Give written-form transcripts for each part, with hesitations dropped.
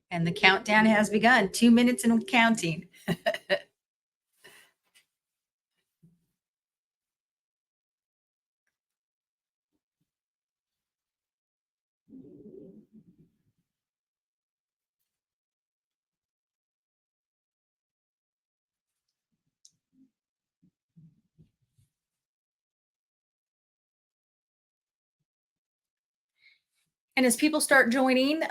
And the countdown has begun. 2 minutes and counting. And as people start joining,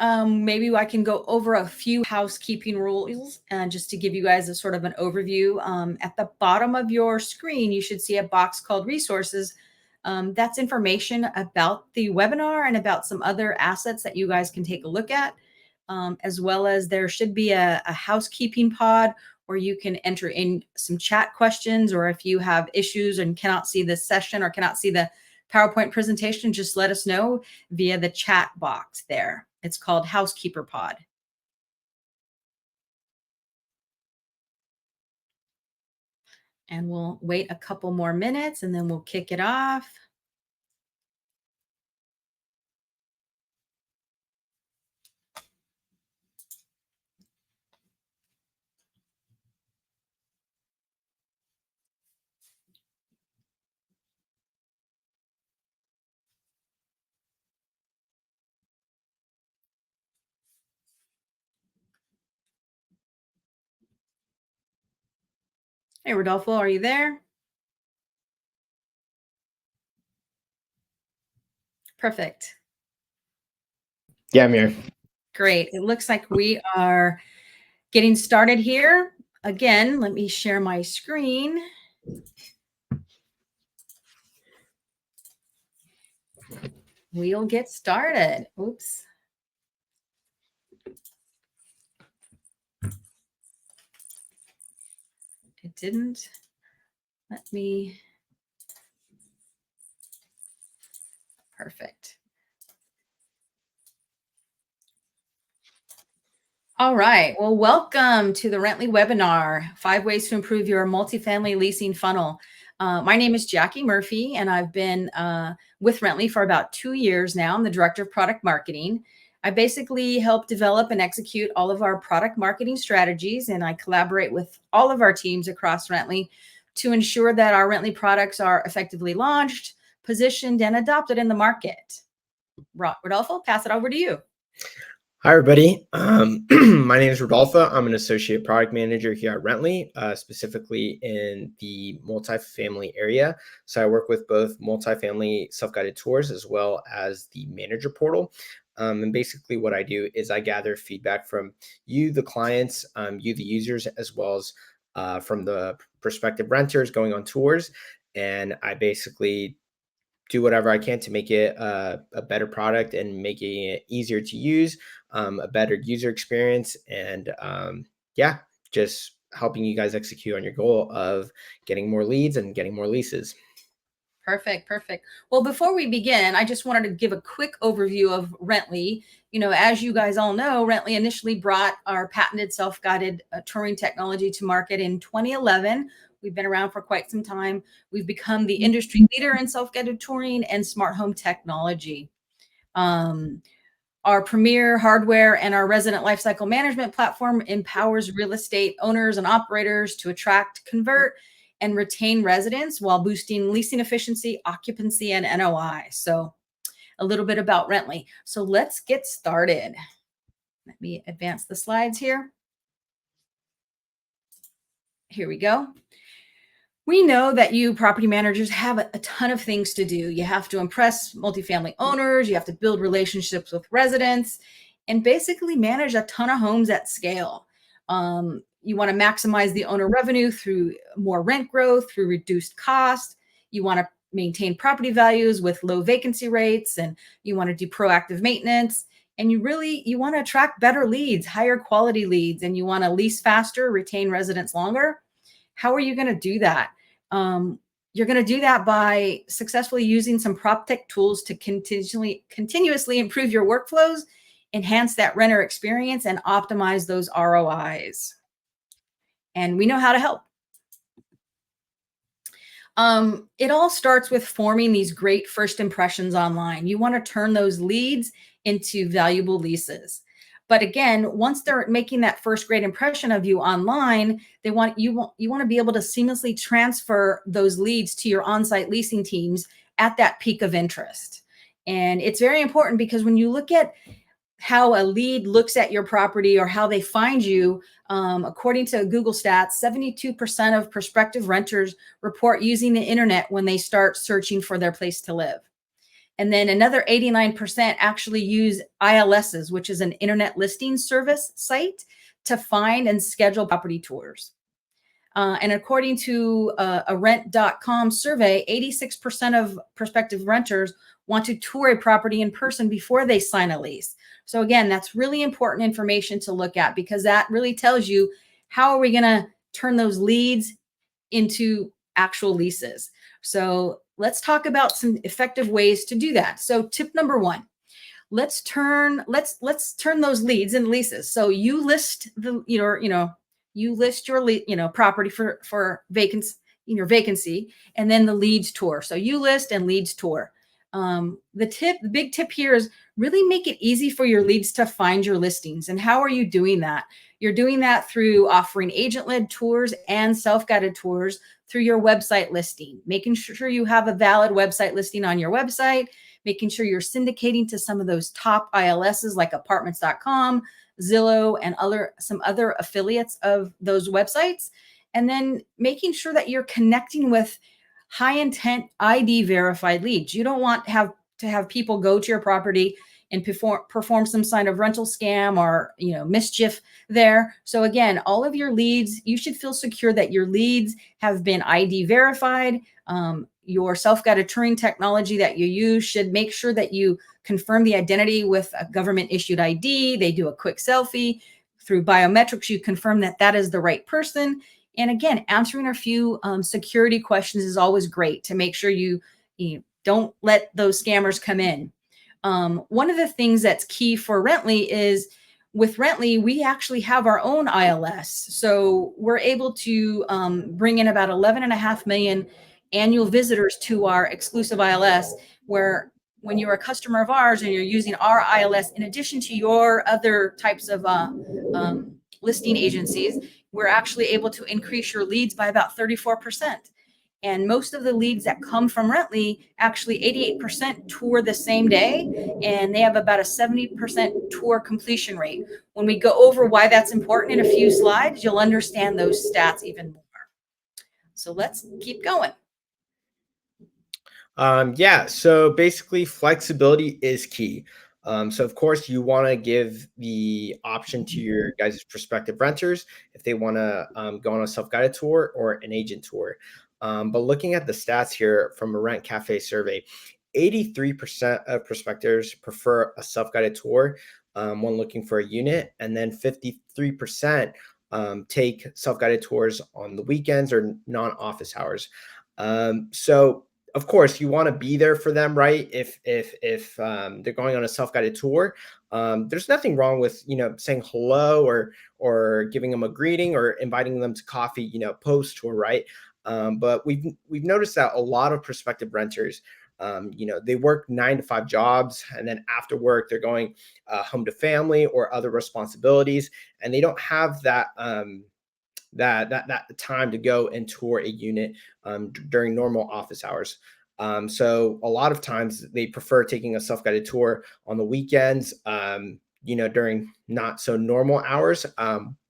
maybe I can go over a few housekeeping rules just to give you guys a sort of an overview. At the bottom of your screen, you should see a box called resources. That's information about the webinar and about some other assets that you guys can take a look at, as well as there should be a housekeeping pod where you can enter in some chat questions, or if you have issues and cannot see this session or cannot see the PowerPoint presentation, just let us know via the chat box there. It's called Housekeeper Pod. And we'll wait a couple more minutes and then we'll kick it off. Hey, Rodolfo, are you there? Perfect. Yeah, I'm here. Great. It looks like we are getting started here. Again, let me share my screen. We'll get started. Oops. It didn't let me. Perfect. All right. Well, welcome to the Rently webinar, 5 ways to improve your multifamily leasing funnel. My name is Jackie Murphy, and I've been with Rently for about 2 years now. I'm the Director of Product Marketing. I basically help develop and execute all of our product marketing strategies, and I collaborate with all of our teams across Rently to ensure that our Rently products are effectively launched, positioned, and adopted in the market. Rodolfo, pass it over to you. Hi, everybody. My name is Rodolfo. I'm an associate product manager here at Rently, specifically in the multifamily area. So I work with both multifamily self-guided tours as well as the manager portal. And basically what I do is I gather feedback from you, the clients, you, the users, as well as from the prospective renters going on tours. And I basically do whatever I can to make it a better product and making it easier to use, a better user experience, and yeah, just helping you guys execute on your goal of getting more leads and getting more leases. Perfect. Perfect. Well, before we begin, I just wanted to give a quick overview of Rently. You know, as you guys all know, Rently initially brought our patented self-guided touring technology to market in 2011. We've been around for quite some time. We've become the industry leader in self-guided touring and smart home technology. Our premier hardware and our resident lifecycle management platform empowers real estate owners and operators to attract, convert, and retain residents while boosting leasing efficiency, occupancy, and NOI. So a little bit about Rently. So let's get started. Let me advance the slides here. Here we go. We know that you property managers have a ton of things to do. You have to impress multifamily owners, you have to build relationships with residents, and basically manage a ton of homes at scale. You want to maximize the owner revenue through more rent growth, through reduced cost. You want to maintain property values with low vacancy rates, and you want to do proactive maintenance. And you want to attract better leads, higher quality leads, and you want to lease faster, retain residents longer. How are you going to do that? You're going to do that by successfully using some prop tech tools to continuously improve your workflows, enhance that renter experience, and optimize those ROIs. And we know how to help. It all starts with forming these great first impressions online. You want to turn those leads into valuable leases. But again, once they're making that first great impression of you online, you want to be able to seamlessly transfer those leads to your on-site leasing teams at that peak of interest. And it's very important because when you look at how a lead looks at your property or how they find you, according to Google stats, 72% of prospective renters report using the internet when they start searching for their place to live. And then another 89% actually use ILSs, which is an internet listing service site, to find and schedule property tours. And according to a rent.com survey, 86% of prospective renters want to tour a property in person before they sign a lease. So again, that's really important information to look at because that really tells you how are we going to turn those leads into actual leases. So let's talk about some effective ways to do that. So tip number one, let's turn those leads into leases. So you list you list your property for vacancy, and then the leads tour. So you list and leads tour. The big tip here is really make it easy for your leads to find your listings. And how are you doing that? You're doing that through offering agent-led tours and self-guided tours through your website listing, making sure you have a valid website listing on your website, making sure you're syndicating to some of those top ILSs like apartments.com, Zillow, and some other affiliates of those websites. And then making sure that you're connecting with high intent ID verified leads. You don't want to have people go to your property and perform some kind of rental scam or mischief there. So again, all of your leads, you should feel secure that your leads have been ID verified. Your self-guided touring technology that you use should make sure that you confirm the identity with a government issued ID. They do a quick selfie. Through biometrics, you confirm that that is the right person. And again, answering a few security questions is always great to make sure you don't let those scammers come in. One of the things that's key for Rently is with Rently, we actually have our own ILS. So we're able to bring in about 11.5 million annual visitors to our exclusive ILS, where when you're a customer of ours and you're using our ILS, in addition to your other types of listing agencies, we're actually able to increase your leads by about 34%. And most of the leads that come from Rently, actually 88% tour the same day, and they have about a 70% tour completion rate. When we go over why that's important in a few slides, you'll understand those stats even more. So let's keep going. Yeah, so basically flexibility is key. So of course you want to give the option to your guys' prospective renters if they want to go on a self-guided tour or an agent tour. But looking at the stats here from a Rent Cafe survey, 83% of prospectors prefer a self-guided tour when looking for a unit, and then 53% take self-guided tours on the weekends or non-office hours. So of course you want to be there for them, right? If they're going on a self-guided tour, there's nothing wrong with saying hello or giving them a greeting or inviting them to coffee post tour, right? But we've noticed that a lot of prospective renters, they work 9 to 5 jobs, and then after work they're going home to family or other responsibilities, and they don't have that that time to go and tour a unit during normal office hours. So a lot of times they prefer taking a self-guided tour on the weekends, during not so normal hours,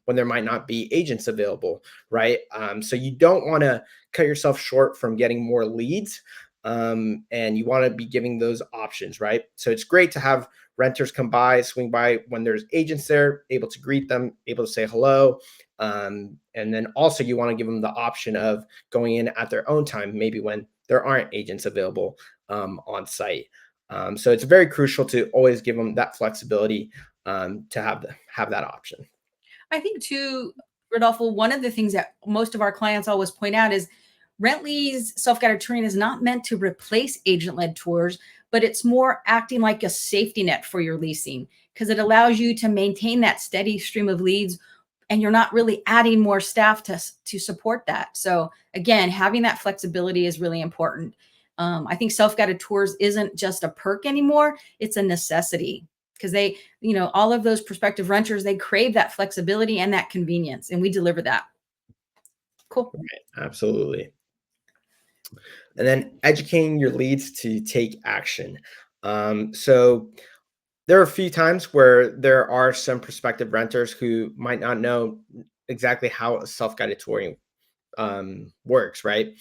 when there might not be agents available, right? So you don't want to cut yourself short from getting more leads, and you want to be giving those options, right? So it's great to have renters swing by when there's agents there, able to greet them, able to say hello. And then also you want to give them the option of going in at their own time, maybe when there aren't agents available on site. So it's very crucial to always give them that flexibility to have that option. I think too, Rodolfo, one of the things that most of our clients always point out is Rently's self-guided touring is not meant to replace agent-led tours, but it's more acting like a safety net for your leasing because it allows you to maintain that steady stream of leads and you're not really adding more staff to support that. So again, having that flexibility is really important. I think self-guided tours isn't just a perk anymore; it's a necessity, because they, all of those prospective renters, they crave that flexibility and that convenience, and we deliver that. Cool. Absolutely. And then educating your leads to take action. So there are a few times where there are some prospective renters who might not know exactly how a self-guided touring works, right?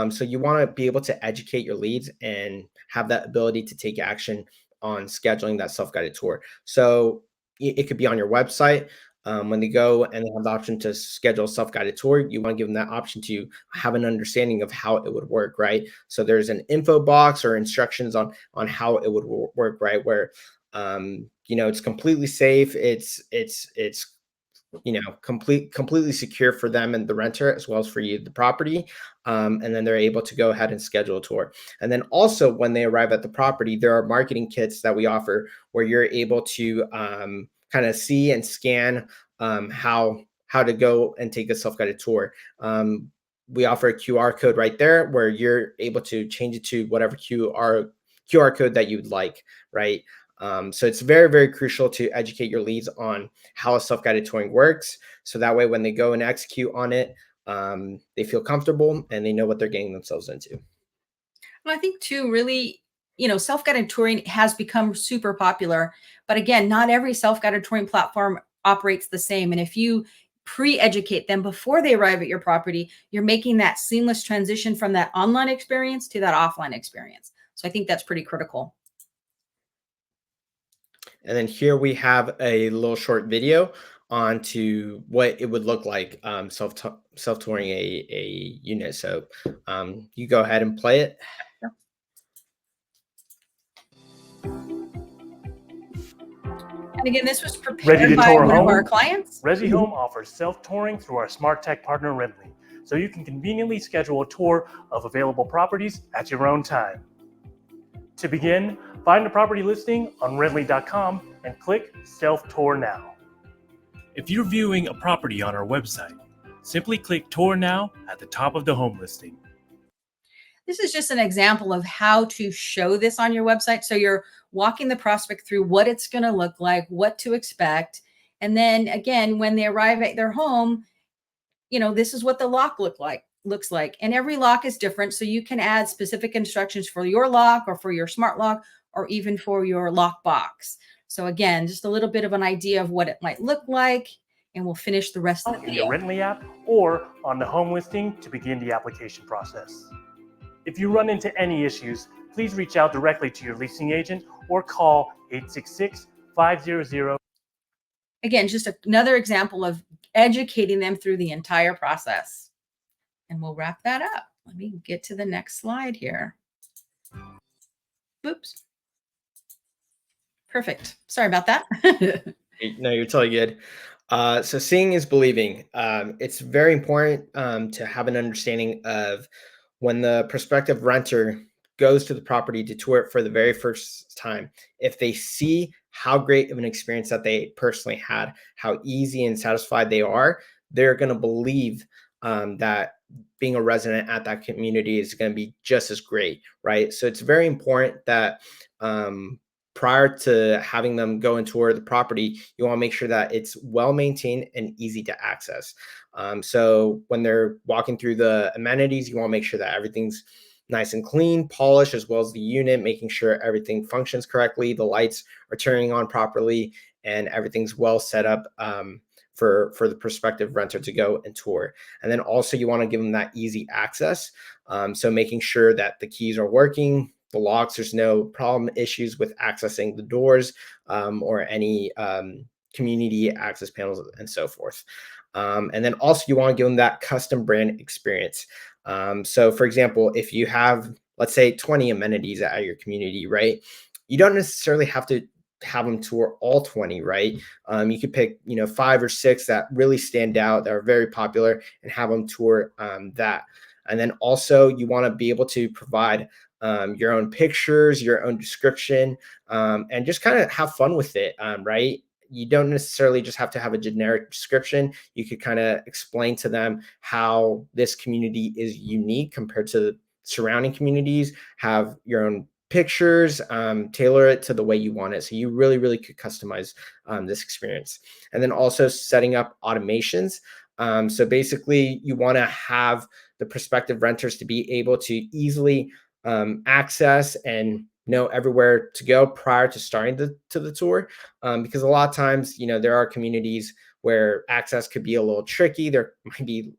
So you want to be able to educate your leads and have that ability to take action on scheduling that self-guided tour. So it could be on your website. When they go and they have the option to schedule a self-guided tour, you want to give them that option to have an understanding of how it would work, right? So there's an info box or instructions on how it would work, right? Where it's completely safe. It's completely secure for them and the renter, as well as for you, the property. And then they're able to go ahead and schedule a tour. And then also when they arrive at the property, there are marketing kits that we offer where you're able to kind of see and scan how to go and take a self-guided tour. We offer a QR code right there where you're able to change it to whatever QR code that you'd like, right? So it's very, very crucial to educate your leads on how a self-guided touring works. So that way, when they go and execute on it, they feel comfortable and they know what they're getting themselves into. And I think too, really, self-guided touring has become super popular. But again, not every self-guided touring platform operates the same. And if you pre-educate them before they arrive at your property, you're making that seamless transition from that online experience to that offline experience. So I think that's pretty critical. And then here we have a little short video on to what it would look like self-touring a unit. So you go ahead and play it. And again, this was prepared by one of our clients. Resi Home offers self-touring through our smart tech partner, Rentley, so you can conveniently schedule a tour of available properties at your own time. To begin, find a property listing on rentley.com and click Self-Tour Now. If you're viewing a property on our website, simply click Tour Now at the top of the home listing. This is just an example of how to show this on your website. So you're walking the prospect through what it's going to look like, what to expect. And then again, when they arrive at their home, this is what the lock looks like. And every lock is different. So you can add specific instructions for your lock or for your smart lock or even for your lock box. So again, just a little bit of an idea of what it might look like. And we'll finish the rest of the video. In your Rentley app or on the home listing to begin the application process. If you run into any issues, please reach out directly to your leasing agent or call 866-500. Again, just another example of educating them through the entire process. And we'll wrap that up. Let me get to the next slide here. Oops. Perfect. Sorry about that. No, you're totally good. So seeing is believing. It's very important to have an understanding of when the prospective renter goes to the property to tour it for the very first time. If they see how great of an experience that they personally had, how easy and satisfied they are, they're going to believe that being a resident at that community is going to be just as great, right? So it's very important that prior to having them go and tour the property, you want to make sure that it's well maintained and easy to access. So when they're walking through the amenities, you want to make sure that everything's nice and clean, polished, as well as the unit, making sure everything functions correctly, the lights are turning on properly, and everything's well set up for the prospective renter to go and tour. And then also you want to give them that easy access. So making sure that the keys are working, the locks, there's no problem issues with accessing the doors or any community access panels and so forth. And then also you want to give them that custom brand experience. So for example, if you have, let's say 20 amenities at your community, right? You don't necessarily have to have them tour all 20, right? You could pick, 5 or 6 that really stand out, that are very popular, and have them tour that. And then also you want to be able to provide your own pictures, your own description, and just kind of have fun with it, right? you don't necessarily just have to have a generic description. You could kind of explain to them how this community is unique compared to the surrounding communities, have your own pictures, tailor it to the way you want it. So you really, really could customize this experience. And then also setting up automations. So basically you want to have the prospective renters to be able to easily access and know everywhere to go prior to starting the tour. Because a lot of times, there are communities where access could be a little tricky. There might be,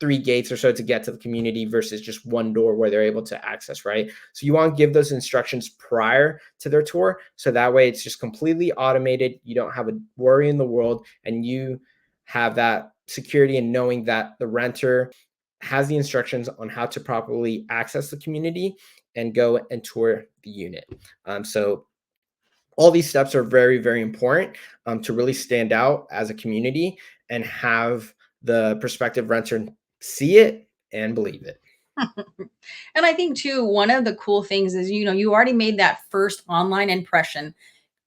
3 gates or so to get to the community versus just one door where they're able to access, right? So you want to give those instructions prior to their tour. So that way it's just completely automated. You don't have a worry in the world, and you have that security in knowing that the renter has the instructions on how to properly access the community and go and tour the unit. So all these steps are very, very important to really stand out as a community and have the prospective renter see it and believe it. And I think too, one of the cool things is, you already made that first online impression,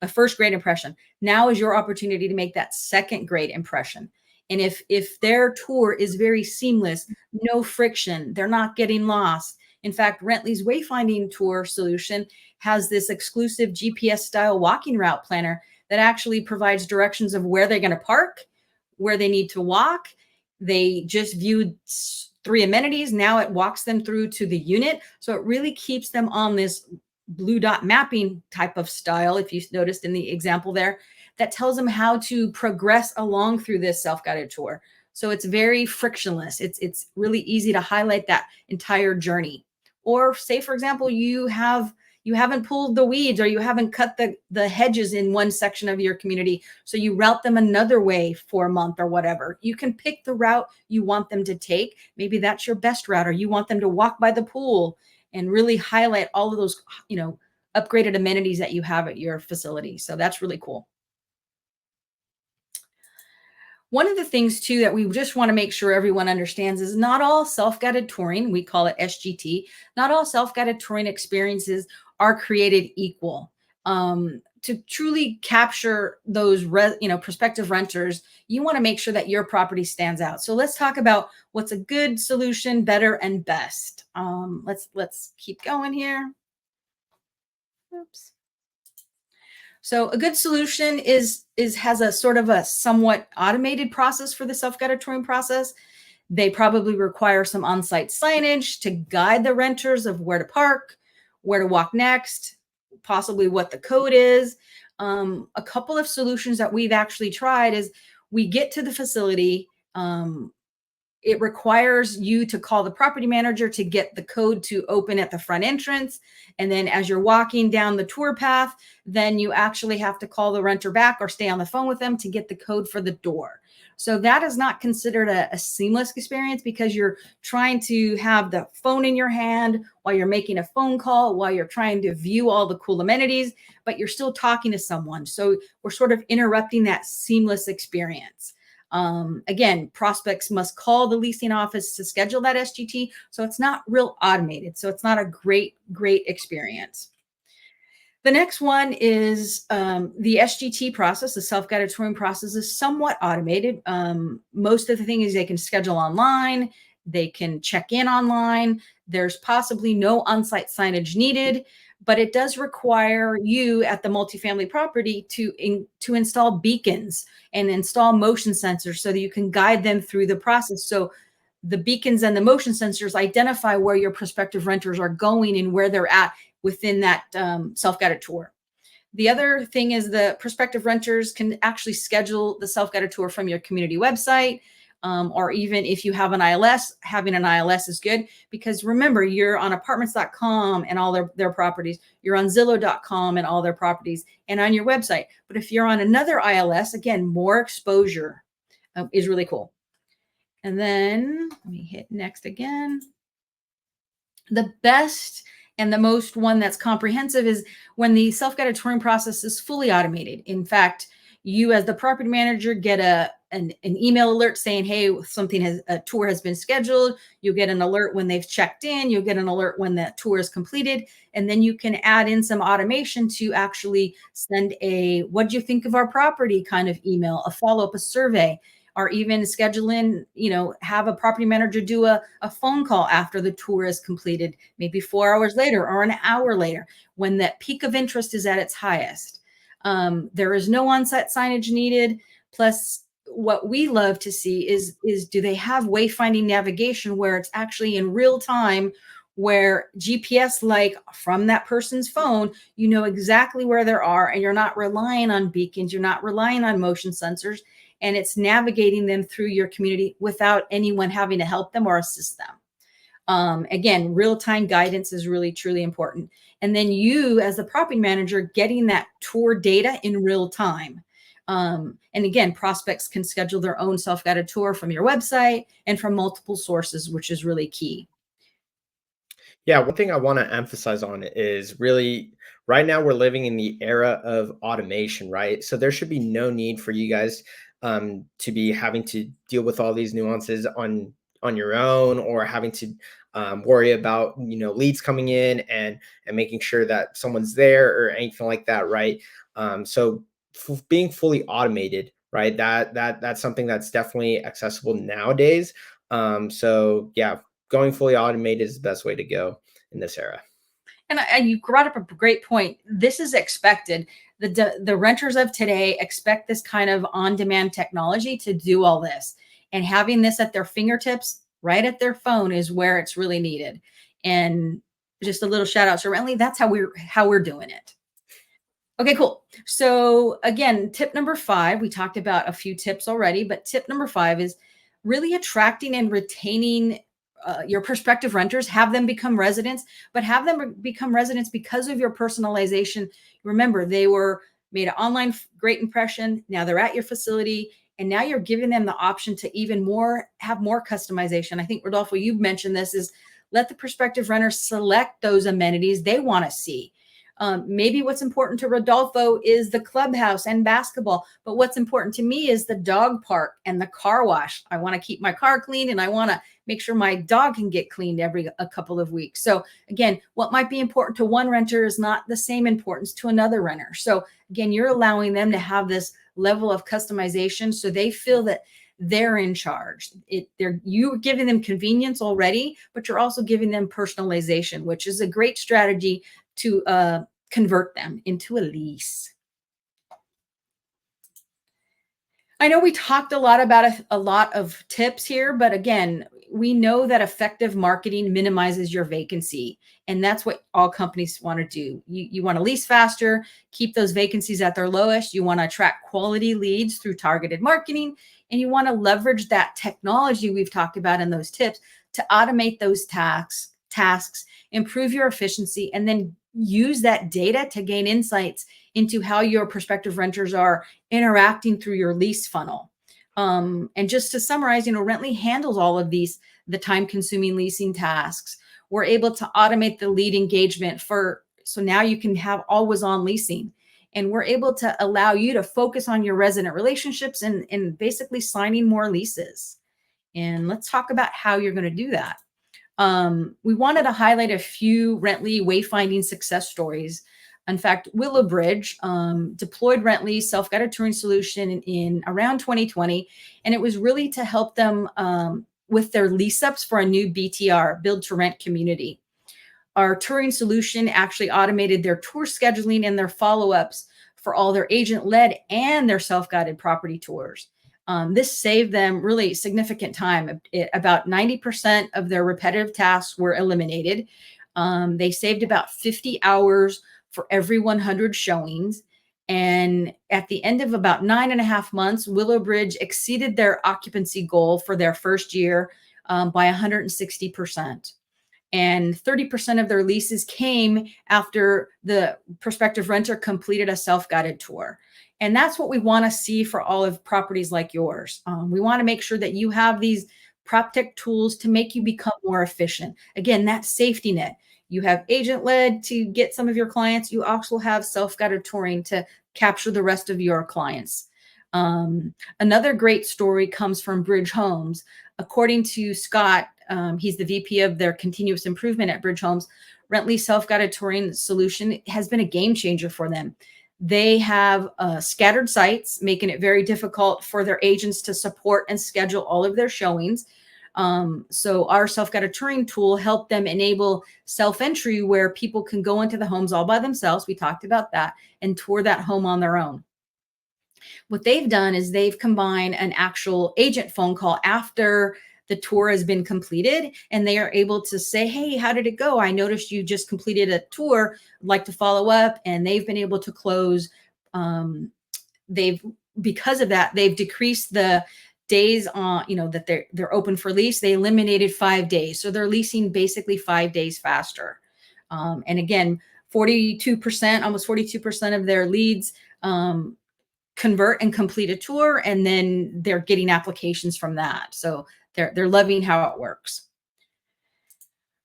a first great impression. Now is your opportunity to make that second great impression. And if their tour is very seamless, no friction, they're not getting lost. In fact, Rentley's wayfinding tour solution has this exclusive GPS style walking route planner that actually provides directions of where they're going to park, where they need to walk. They just viewed 3 amenities. Now it walks them through to the unit. So it really keeps them on this blue dot mapping type of style, if you noticed in the example there, that tells them how to progress along through this self-guided tour. So it's very frictionless. It's really easy to highlight that entire journey. Or say, for example, you haven't pulled the weeds, or you haven't cut the hedges in one section of your community, so you route them another way for a month or whatever. You can pick the route you want them to take. Maybe that's your best route, or you want them to walk by the pool, and really highlight all of those, upgraded amenities that you have at your facility. So that's really cool. One of the things too that we just want to make sure everyone understands is not all self-guided touring, we call it SGT, not all self-guided touring experiences are created equal. To truly capture those prospective renters, you want to make sure that your property stands out. So let's talk about what's a good solution, better, and best. Let's keep going here. Oops. So a good solution has a sort of a somewhat automated process for the self-guided touring process. They probably require some on-site signage to guide the renters of where to park, where to walk next, possibly what the code is. A couple of solutions that we've actually tried is we get to the facility. It requires you to call the property manager to get the code to open at the front entrance. And then as you're walking down the tour path, then you actually have to call the renter back or stay on the phone with them to get the code for the door. So that is not considered a seamless experience, because you're trying to have the phone in your hand while you're making a phone call, while you're trying to view all the cool amenities, but you're still talking to someone. So we're sort of interrupting that seamless experience. Again, prospects must call the leasing office to schedule that SGT. So it's not real automated. So it's not a great experience. The next one is the SGT process. The self-guided touring process is somewhat automated. Most of the thing is they can schedule online. They can check in online. There's possibly no on-site signage needed, but it does require you at the multifamily property to install beacons and install motion sensors so that you can guide them through the process. So the beacons and the motion sensors identify where your prospective renters are going and where they're at within that self-guided tour. The other thing is the prospective renters can actually schedule the self-guided tour from your community website. Or even if you have an ILS, having an ILS is good, because remember, you're on apartments.com and all their properties. You're on Zillow.com and all their properties, and on your website. But if you're on another ILS, again, more exposure is really cool. And then let me hit next again. The best and the most one that's comprehensive is when the self-guided touring process is fully automated. In fact, you as the property manager get an email alert saying, hey, a tour has been scheduled. You'll get an alert when they've checked in. You'll get an alert when the tour is completed. And then you can add in some automation to actually send what do you think of our property kind of email, a follow-up, a survey, or even schedule in, have a property manager do a phone call after the tour is completed, maybe 4 hours later or an hour later when that peak of interest is at its highest. There is no on-site signage needed. Plus, what we love to see is do they have wayfinding navigation where it's actually in real time, where GPS, like from that person's phone, you know exactly where they are, and you're not relying on beacons, you're not relying on motion sensors, and it's navigating them through your community without anyone having to help them or assist them. Again, real-time guidance is really, truly important. And then you, as the property manager, getting that tour data in real time. And again, prospects can schedule their own self-guided tour from your website and from multiple sources, which is really key. Yeah, one thing I want to emphasize on it is really right now we're living in the era of automation, right? So there should be no need for you guys to be having to deal with all these nuances on your own, or having to worry about leads coming in and making sure that someone's there or anything like that, right? So being fully automated, right? That's something that's definitely accessible nowadays. So yeah, going fully automated is the best way to go in this era. And you brought up a great point. This is expected. The renters of today expect this kind of on-demand technology to do all this. And having this at their fingertips, right at their phone, is where it's really needed. And just a little shout out to Rentley. That's how we're doing it. Okay, cool. So again, tip number 5, we talked about a few tips already, but tip number 5 is really attracting and retaining your prospective renters. Have them become residents, but have them become residents because of your personalization. Remember, they were made an online great impression. Now they're at your facility, and now you're giving them the option to have more customization. I think, Rodolfo, you've mentioned this, is let the prospective renters select those amenities they want to see. Maybe what's important to Rodolfo is the clubhouse and basketball, but what's important to me is the dog park and the car wash. I want to keep my car clean, and I want to make sure my dog can get cleaned a couple of weeks. So again, what might be important to one renter is not the same importance to another renter. So again, you're allowing them to have this level of customization so they feel that they're in charge. You're giving them convenience already, but you're also giving them personalization, which is a great strategy to convert them into a lease. I know we talked a lot about a lot of tips here, but again, we know that effective marketing minimizes your vacancy, and that's what all companies want to do. You want to lease faster, keep those vacancies at their lowest. You want to attract quality leads through targeted marketing, and you want to leverage that technology we've talked about in those tips to automate those tasks, improve your efficiency, and then use that data to gain insights into how your prospective renters are interacting through your lease funnel. And just to summarize, Rentley handles all of the time-consuming leasing tasks. We're able to automate the lead engagement so now you can have always-on leasing. And we're able to allow you to focus on your resident relationships and basically signing more leases. And let's talk about how you're going to do that. We wanted to highlight a few Rentley wayfinding success stories. In fact, Willowbridge deployed Rentley's self-guided touring solution in around 2020, and it was really to help them with their lease ups for a new BTR, build to rent community. Our touring solution actually automated their tour scheduling and their follow-ups for all their agent-led and their self-guided property tours. This saved them really significant time. About 90% of their repetitive tasks were eliminated. They saved about 50 hours for every 100 showings. And at the end of about 9.5 months, Willowbridge exceeded their occupancy goal for their first year by 160%. And 30% of their leases came after the prospective renter completed a self-guided tour. And that's what we want to see for all of properties like yours. We want to make sure that you have these prop tech tools to make you become more efficient. Again, that safety net. You have agent-led to get some of your clients. You also have self-guided touring to capture the rest of your clients. Another great story comes from Bridge Homes. According to Scott, he's the VP of their continuous improvement at Bridge Homes. Rently self-guided touring solution has been a game changer for them. They have scattered sites, making it very difficult for their agents to support and schedule all of their showings. So our self-guided touring tool helped them enable self-entry where people can go into the homes all by themselves. We talked about that, and tour that home on their own. What they've done is they've combined an actual agent phone call after the tour has been completed, and they are able to say, hey, how did it go? I noticed you just completed a tour. I'd like to follow up. And they've been able to close. Because of that, they've decreased the days on, that they're open for lease. They eliminated 5 days. So they're leasing basically 5 days faster. And again, 42%, almost 42% of their leads convert and complete a tour, and then they're getting applications from that. So they're loving how it works.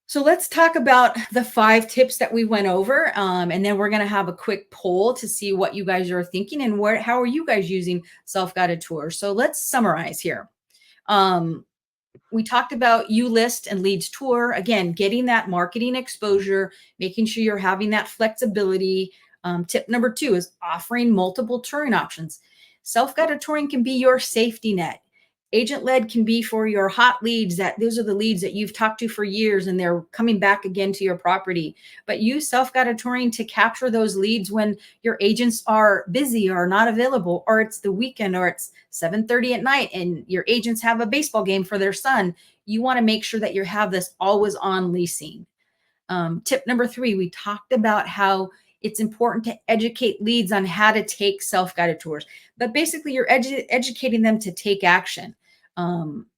So let's talk about the 5 tips that we went over, and then we're going to have a quick poll to see what you guys are thinking and how are you guys using self-guided tours. So let's summarize here. We talked about UList and Leads Tour. Again, getting that marketing exposure, making sure you're having that flexibility. Tip number 2 is offering multiple touring options. Self-guided touring can be your safety net. Agent-led can be for your hot leads. Those are the leads that you've talked to for years and they're coming back again to your property. But use self-guided touring to capture those leads when your agents are busy or not available, or it's the weekend, or it's 7:30 at night and your agents have a baseball game for their son. You want to make sure that you have this always on leasing. Tip number 3, we talked about how it's important to educate leads on how to take self-guided tours, but basically you're educating them to take action.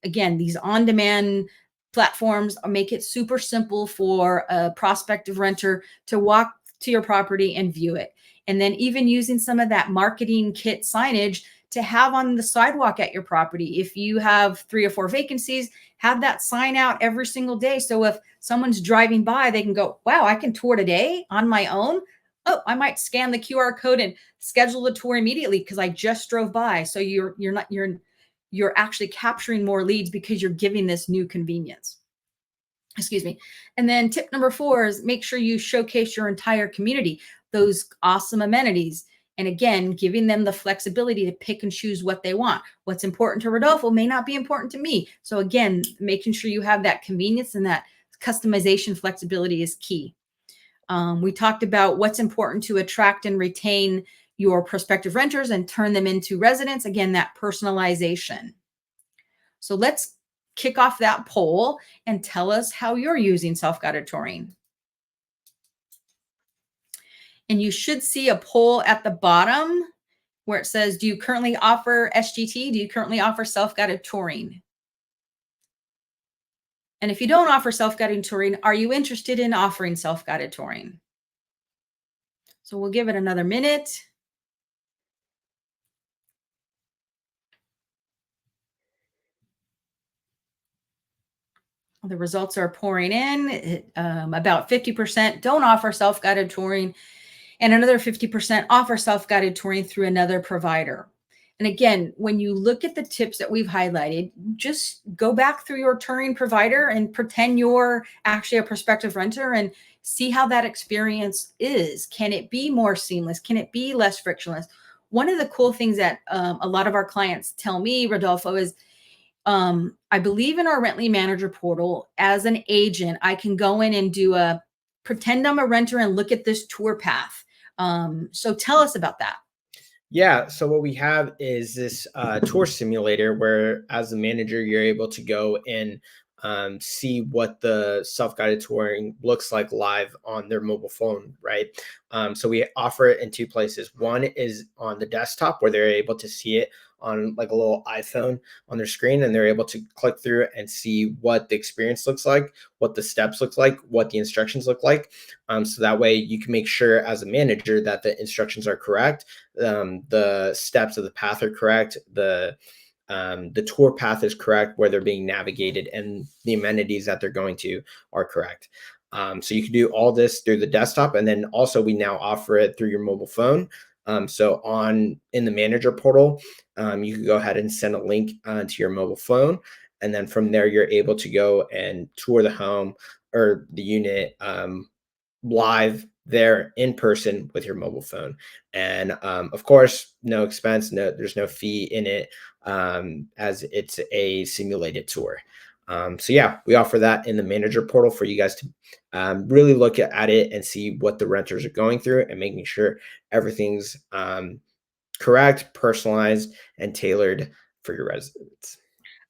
Again, these on-demand platforms make it super simple for a prospective renter to walk to your property and view it. And then even using some of that marketing kit signage to have on the sidewalk at your property. If you have 3 or 4 vacancies, have that sign out every single day. So if someone's driving by, they can go, wow, I can tour today on my own. Oh, I might scan the QR code and schedule the tour immediately because I just drove by. So you're actually capturing more leads because you're giving this new convenience. Excuse me. And then tip number 4 is make sure you showcase your entire community, those awesome amenities. And again, giving them the flexibility to pick and choose what they want. What's important to Rodolfo may not be important to me. So again, making sure you have that convenience and that customization flexibility is key. We talked about what's important to attract and retain your prospective renters and turn them into residents. Again, that personalization. So let's kick off that poll and tell us how you're using self-guided touring. And you should see a poll at the bottom where it says, do you currently offer SGT? Do you currently offer self-guided touring? And if you don't offer self-guided touring, are you interested in offering self-guided touring? So we'll give it another minute. The results are pouring in. About 50% don't offer self-guided touring, and another 50% offer self-guided touring through another provider. And again, when you look at the tips that we've highlighted, just go back through your touring provider and pretend you're actually a prospective renter and see how that experience is. Can it be more seamless? Can it be less frictionless? One of the cool things that a lot of our clients tell me, Rodolfo, is I believe in our Rently Manager portal. As an agent, I can go in and pretend I'm a renter and look at this tour path. So tell us about that. Yeah, so what we have is this tour simulator where, as a manager, you're able to go and see what the self-guided touring looks like live on their mobile phone, right? So we offer it in 2 places. One is on the desktop where they're able to see it on like a little iPhone on their screen, and they're able to click through and see what the experience looks like, what the steps look like, what the instructions look like. So that way you can make sure as a manager that the instructions are correct, the steps of the path are correct, the tour path is correct, where they're being navigated, and the amenities that they're going to are correct. So you can do all this through the desktop, and then also we now offer it through your mobile phone. So in the manager portal, you can go ahead and send a link to your mobile phone. And then from there, you're able to go and tour the home or the unit live there in person with your mobile phone. And of course, no expense, there's no fee in it, as it's a simulated tour. So yeah, we offer that in the manager portal for you guys to really look at it and see what the renters are going through and making sure everything's correct, personalized, and tailored for your residents.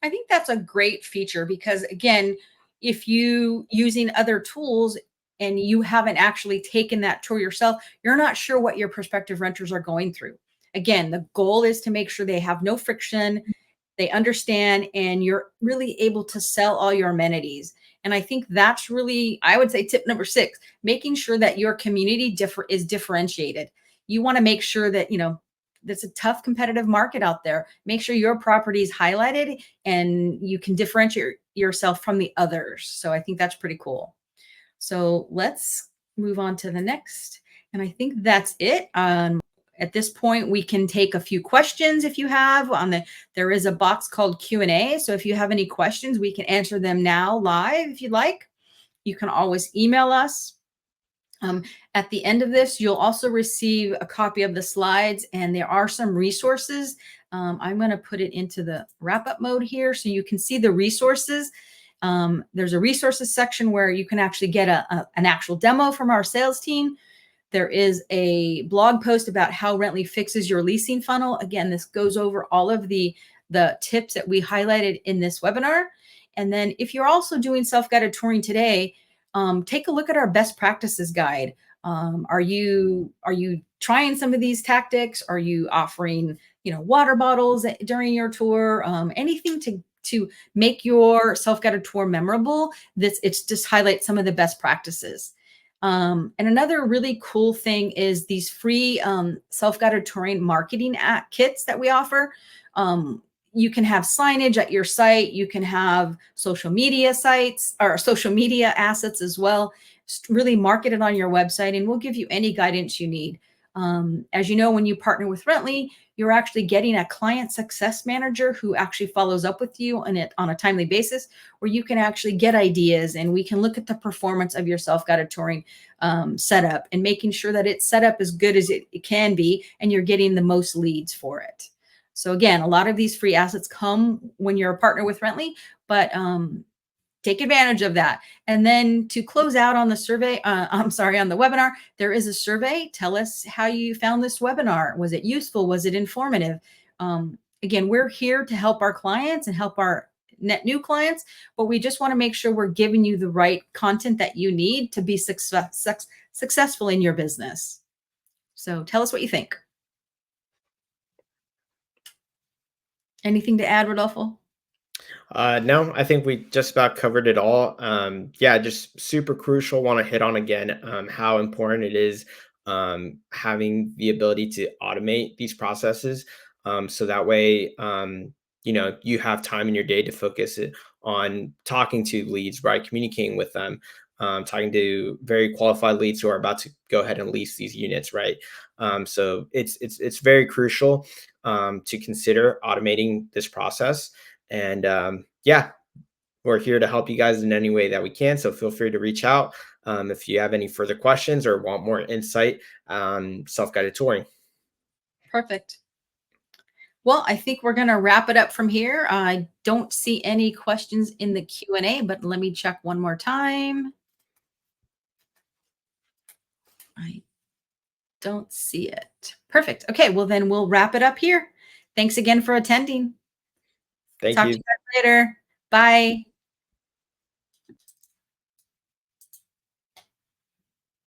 I think that's a great feature because again, if you using other tools and you haven't actually taken that tour yourself, you're not sure what your prospective renters are going through. Again, the goal is to make sure they have no friction, they understand, and you're really able to sell all your amenities. And I think that's really, I would say, tip number 6, making sure that your community is differentiated. You want to make sure that, that's a tough competitive market out there. Make sure your property is highlighted and you can differentiate yourself from the others. So I think that's pretty cool. So let's move on to the next. And I think that's it. At this point, we can take a few questions if you have. There is a box called Q&A. So if you have any questions, we can answer them now live if you'd like. You can always email us. At the end of this, you'll also receive a copy of the slides, and there are some resources. I'm going to put it into the wrap-up mode here so you can see the resources. There's a resources section where you can actually get an actual demo from our sales team. There is a blog post about how Rently fixes your leasing funnel. Again, this goes over all of the tips that we highlighted in this webinar. And then if you're also doing self-guided touring today, take a look at our best practices guide. Are you trying some of these tactics? Are you offering, water bottles during your tour? Anything to make your self-guided tour memorable? It's just highlight some of the best practices. And another really cool thing is these free self-guided touring marketing kits that we offer. You can have signage at your site. You can have social media sites or social media assets as well. Really market it on your website, and we'll give you any guidance you need. As you know, when you partner with Rently, you're actually getting a client success manager who actually follows up with you on a timely basis, where you can actually get ideas and we can look at the performance of your self-guided touring setup and making sure that it's set up as good as it can be and you're getting the most leads for it. So again, a lot of these free assets come when you're a partner with Rently, but take advantage of that. And then to close out on the survey, on the webinar, there is a survey. Tell us how you found this webinar. Was it useful? Was it informative? Again, we're here to help our clients and help our net new clients, but we just want to make sure we're giving you the right content that you need to be successful in your business. So tell us what you think. Anything to add, Rodolfo? No, I think we just about covered it all. Yeah, just super crucial. Want to hit on again how important it is having the ability to automate these processes, so that way you have time in your day to focus it on talking to leads, right? Communicating with them, talking to very qualified leads who are about to go ahead and lease these units, right? So it's very crucial to consider automating this process. And yeah, we're here to help you guys in any way that we can. So feel free to reach out if you have any further questions or want more insight on self-guided touring. Perfect. Well, I think we're going to wrap it up from here. I don't see any questions in the Q&A, but let me check one more time. I don't see it. Perfect. Okay, well then we'll wrap it up here. Thanks again for attending. Thank Talk you. to you guys later. Bye.